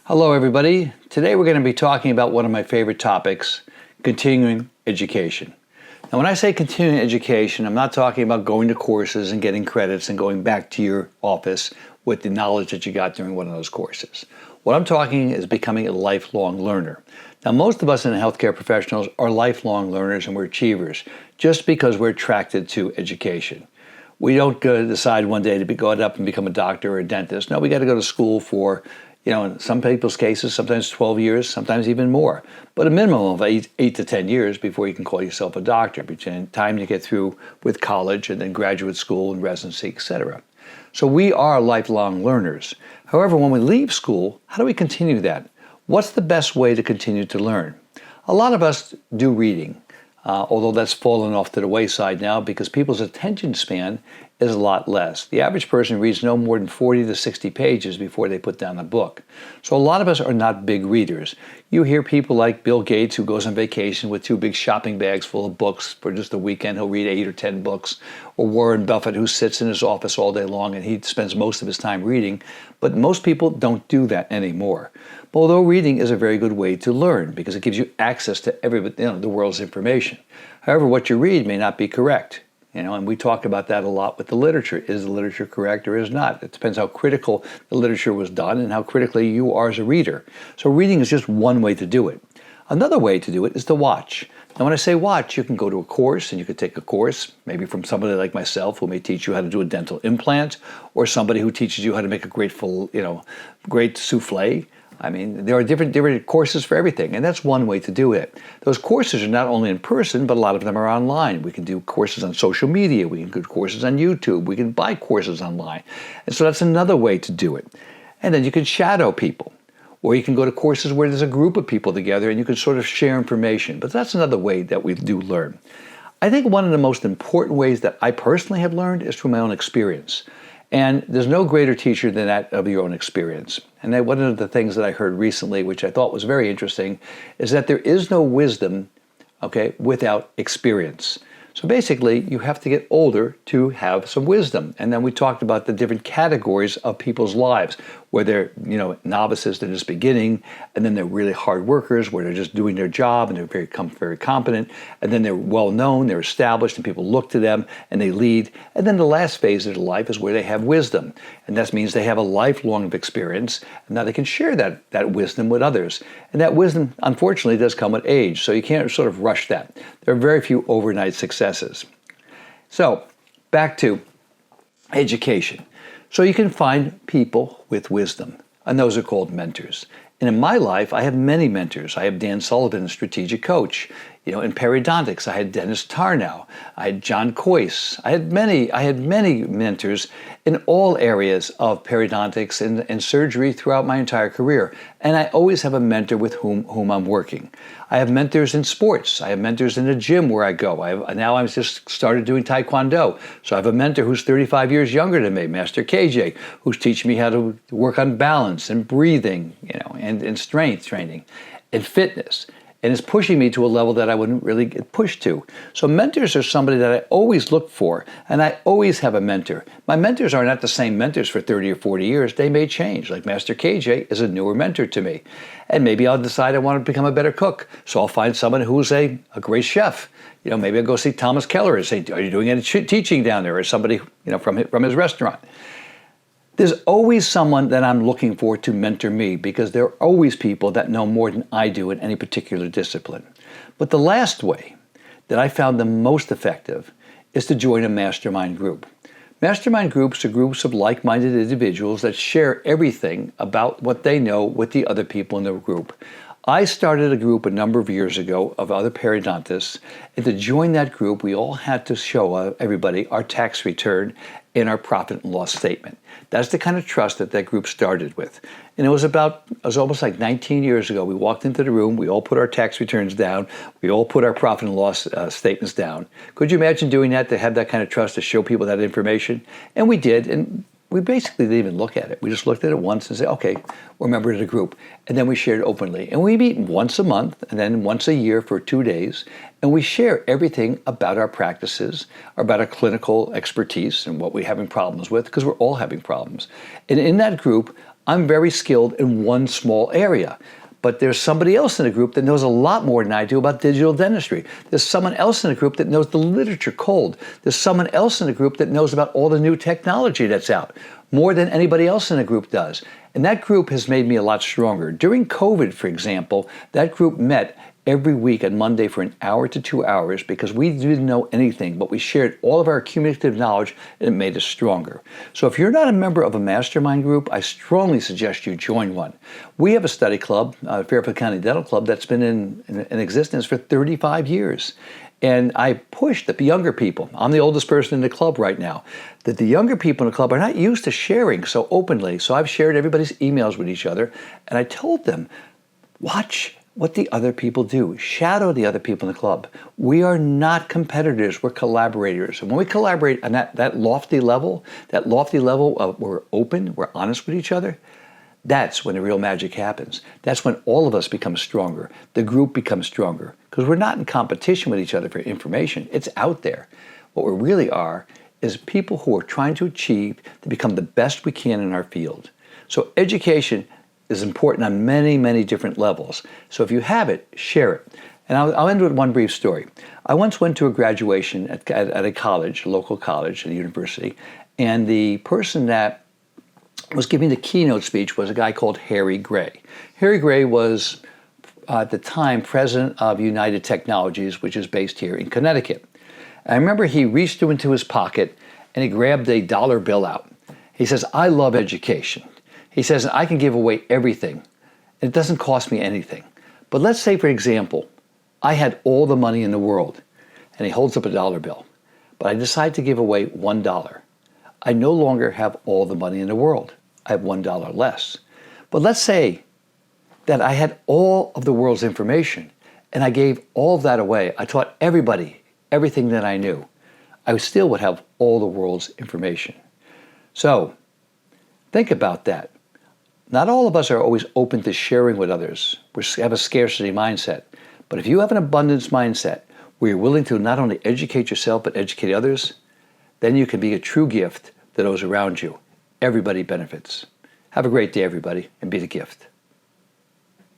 Hello everybody. Today we're going to be talking about one of my favorite topics, continuing education. Now when I say continuing education, I'm not talking about going to courses and getting credits and going back to your office with the knowledge that you got during one of those courses. What I'm talking is becoming a lifelong learner. Now most of us in healthcare professionals are lifelong learners and we're achievers just because we're attracted to education. We don't decide one day to go up and become a doctor or a dentist. No, we got to go to school for in some people's cases, sometimes 12 years, sometimes even more. But a minimum of 8 to 10 years before you can call yourself a doctor, between the time you get through with college and then graduate school and residency, etc. So we are lifelong learners. However, when we leave school, how do we continue that? What's the best way to continue to learn? A lot of us do reading, although that's fallen off to the wayside now because people's attention span is a lot less. The average person reads no more than 40 to 60 pages before they put down a book. So a lot of us are not big readers. You hear people like Bill Gates who goes on vacation with 2 big shopping bags full of books for just a weekend. He'll read 8 or 10 books. Or Warren Buffett who sits in his office all day long and he spends most of his time reading. But most people don't do that anymore. But although reading is a very good way to learn because it gives you access to the world's information. However, what you read may not be correct. And we talk about that a lot with the literature. Is the literature correct or is not? It depends how critical the literature was done and how critically you are as a reader. So reading is just one way to do it. Another way to do it is to watch. Now when I say watch, you can go to a course and you could take a course, maybe from somebody like myself who may teach you how to do a dental implant, or somebody who teaches you how to make a great souffle. I mean, there are different courses for everything, and that's one way to do it. Those courses are not only in person, but a lot of them are online. We can do courses on social media. We can do courses on YouTube. We can buy courses online. And so that's another way to do it. And then you can shadow people, or you can go to courses where there's a group of people together and you can sort of share information. But that's another way that we do learn. I think one of the most important ways that I personally have learned is through my own experience. And there's no greater teacher than that of your own experience. And one of the things that I heard recently, which I thought was very interesting, is that there is no wisdom, without experience. So basically, you have to get older to have some wisdom. And then we talked about the different categories of people's lives, where they're, novices, they're just beginning, and then they're really hard workers, where they're just doing their job and they're very competent, and then they're well known, they're established, and people look to them and they lead. And then the last phase of their life is where they have wisdom. And that means they have a lifelong of experience, and now they can share that wisdom with others. And that wisdom, unfortunately, does come with age, so you can't sort of rush that. There are very few overnight successes. So, back to education. So you can find people with wisdom, and those are called mentors. And in my life, I have many mentors. I have Dan Sullivan, a strategic coach. In periodontics, I had Dennis Tarnow. I had John Coyce. I had many mentors in all areas of periodontics and surgery throughout my entire career. And I always have a mentor with whom I'm working. I have mentors in sports. I have mentors in the gym where I go. Now I've just started doing Taekwondo. So I have a mentor who's 35 years younger than me, Master KJ, who's teaching me how to work on balance and breathing, and strength training and fitness. And it's pushing me to a level that I wouldn't really get pushed to. So mentors are somebody that I always look for, and I always have a mentor. My mentors are not the same mentors for 30 or 40 years. They may change. Like Master KJ is a newer mentor to me. And maybe I'll decide I want to become a better cook. So I'll find someone who's a great chef. Maybe I'll go see Thomas Keller and say, are you doing any teaching down there? Or somebody, from his restaurant. There's always someone that I'm looking for to mentor me because there are always people that know more than I do in any particular discipline. But the last way that I found the most effective is to join a mastermind group. Mastermind groups are groups of like-minded individuals that share everything about what they know with the other people in the group. I started a group a number of years ago of other periodontists, and to join that group, we all had to show everybody our tax return and our profit and loss statement. That's the kind of trust that group started with. And it was almost like 19 years ago. We walked into the room, we all put our tax returns down, we all put our profit and loss statements down. Could you imagine doing that, to have that kind of trust, to show people that information? And we did, and we basically didn't even look at it. We just looked at it once and said, okay, we're a member of the group. And then we shared openly. And we meet once a month and then once a year for 2 days. And we share everything about our practices, about our clinical expertise and what we're having problems with, because we're all having problems. And in that group, I'm very skilled in one small area. But there's somebody else in the group that knows a lot more than I do about digital dentistry. There's someone else in the group that knows the literature cold. There's someone else in the group that knows about all the new technology that's out, more than anybody else in the group does. And that group has made me a lot stronger. During COVID, for example, that group met every week on Monday for an hour to 2 hours because we didn't know anything, but we shared all of our cumulative knowledge and it made us stronger. So if you're not a member of a mastermind group, I strongly suggest you join one. We have a study club, Fairfield County Dental Club, that's been in existence for 35 years. And I push the younger people. I'm the oldest person in the club right now. That the younger people in the club are not used to sharing so openly. So I've shared everybody's emails with each other. And I told them, watch what the other people do. Shadow the other people in the club. We are not competitors, we're collaborators. And when we collaborate on that lofty level of we're open, we're honest with each other, that's when the real magic happens. That's when all of us become stronger. The group becomes stronger. Because we're not in competition with each other for information. It's out there. What we really are is people who are trying to achieve to become the best we can in our field. So education is important on many, many different levels. So if you have it, share it. And I'll end with one brief story. I once went to a graduation at a college, a local college, a university, and the person that was giving the keynote speech was a guy called Harry Gray. Harry Gray was, at the time, president of United Technologies, which is based here in Connecticut. I remember he reached into his pocket and he grabbed a dollar bill out. He says, "I love education." He says, "I can give away everything. It doesn't cost me anything. But let's say, for example, I had all the money in the world." And he holds up a dollar bill. "But I decide to give away $1. I no longer have all the money in the world. I have $1 less. But let's say that I had all of the world's information and I gave all of that away. I taught everybody everything that I knew. I still would have all the world's information." So think about that. Not all of us are always open to sharing with others. We have a scarcity mindset. But if you have an abundance mindset where you're willing to not only educate yourself but educate others, then you can be a true gift to those around you. Everybody benefits. Have a great day, everybody, and be the gift.